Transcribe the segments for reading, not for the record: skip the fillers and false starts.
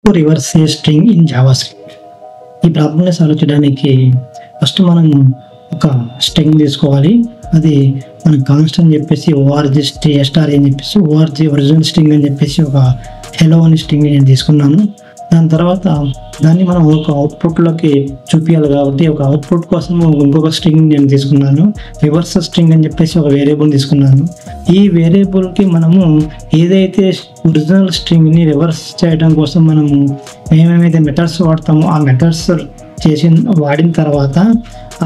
To reverse a string in JavaScript. ఈ ప్రాబ్లమ్ని solve చేయడానికి ఫస్ట్ మనం ఒక స్ట్రింగ్ తీసుకోవాలి. అది మనం కాన్స్టెంట్ చెప్పేసి ఓఆర్జీ స్టార్ అని చెప్పేసి ఓఆర్జీ ఒరిజినల్ స్ట్రింగ్ అని చెప్పేసి ఒక హెలో అనే స్ట్రింగ్ నేను తీసుకున్నాను. దాని తర్వాత దాన్ని మనం ఒక అవుట్పుట్లోకి చూపించాలి కాబట్టి ఒక అవుట్పుట్ కోసం ఇంకొక స్ట్రింగ్ నేను తీసుకున్నాను. రివర్స్ స్ట్రింగ్ అని చెప్పేసి ఒక వేరియబుల్ తీసుకున్నాను. ఈ వేరియబుల్కి మనము ఏదైతే ఒరిజినల్ స్ట్రింగ్ని రివర్స్ చేయడం కోసం మనము ఏమేమైతే మెథడ్స్ వాడతామో ఆ మెథడ్స్ వాడిన తర్వాత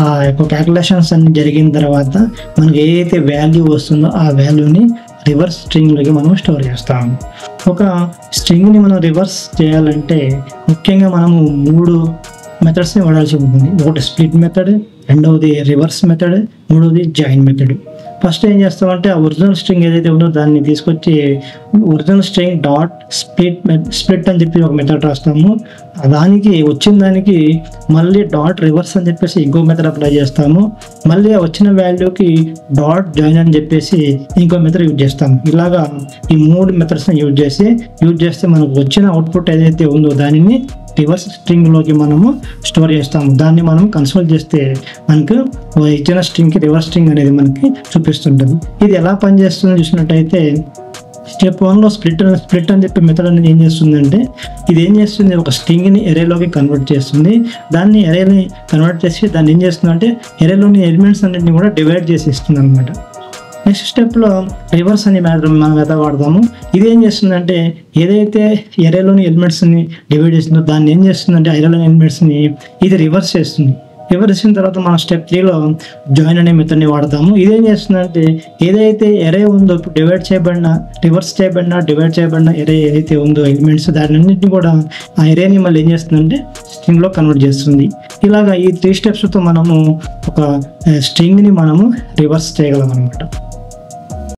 ఆ యొక్క క్యాల్కులేషన్స్ అన్ని జరిగిన తర్వాత మనకు ఏదైతే వాల్యూ వస్తుందో ఆ వాల్యూని రివర్స్ స్ట్రింగ్లోకి మనం స్టోర్ చేస్తాము. ఒక స్ట్రింగ్ని మనం రివర్స్ చేయాలంటే ముఖ్యంగా మనము 3 మెథడ్స్ని వాడాల్సి ఉంటుంది. ఒకటి స్ప్లిట్ మెథడ్, రెండవది రివర్స్ మెథడ్, మూడవది జాయిన్ మెథడ్. ఫస్ట్ ఏం చేస్తామంటే ఆ ఒరిజినల్ స్ట్రింగ్ ఏదైతే ఉందో దాన్ని తీసుకొచ్చి ఒరిజినల్ స్ట్రింగ్ డాట్ స్ప్లిట్ అని చెప్పి ఒక మెథడ్ రాస్తాము. దానికి వచ్చిన దానికి మళ్ళీ డాట్ రివర్స్ అని చెప్పేసి ఇంకో మెథడ్ అప్లై చేస్తాము. మళ్ళీ వచ్చిన వాల్యూకి డాట్ జాయిన్ అని చెప్పేసి ఇంకో మెథడ్ యూజ్ చేస్తాము. ఇలాగా ఈ 3 మెథడ్స్ని యూజ్ చేస్తే మనకు వచ్చిన అవుట్పుట్ ఏదైతే ఉందో దానిని రివర్స్ స్ట్రింగ్లోకి మనము స్టోర్ చేస్తాము. దాన్ని మనం కన్సోల్ చేస్తే మనకు ఇచ్చిన స్ట్రింగ్కి రివర్స్ స్ట్రింగ్ అనేది మనకి చూపిస్తుంటుంది. ఇది ఎలా పనిచేస్తుందో చూసినట్టయితే స్టెప్ 1లో స్ప్లిట్ అని చెప్పి మెథడ్ అనేది ఏం చేస్తుందంటే ఇది ఏం చేస్తుంది, ఒక స్ట్రింగ్ని ఎరేలోకి కన్వర్ట్ చేస్తుంది. దాన్ని ఎరేని కన్వర్ట్ చేసి దాన్ని ఏం చేస్తుందంటే ఎరేలోని ఎలిమెంట్స్ అన్నింటినీ కూడా డివైడ్ చేసి ఇస్తుంది అనమాట. నెక్స్ట్ స్టెప్లో రివర్స్ అనే మెథడ్ వాడతాము. ఇది ఏం చేస్తుందంటే ఏదైతే ఎరేలోని ఎలిమెంట్స్ని డివైడ్ చేస్తుందో దాన్ని ఏం చేస్తుందంటే ఎరేలోని ఎలిమెంట్స్ని ఇది రివర్స్ చేస్తుంది. రివర్స్ చేసిన తర్వాత మనం స్టెప్ 3లో జాయిన్ అనే మెథడ్ని వాడతాము. ఇదేం చేస్తుందంటే ఏదైతే ఎరే ఉందో డివైడ్ చేయబడిన ఎరే ఏదైతే ఉందో ఎలిమెంట్స్ దాన్నింటిని కూడా ఆ ఎరేని మళ్ళీ ఏం చేస్తుందంటే స్ట్రింగ్లో కన్వర్ట్ చేస్తుంది. ఇలాగా ఈ 3 స్టెప్స్తో మనము ఒక స్ట్రింగ్ని మనము రివర్స్ చేయగలం అనమాట.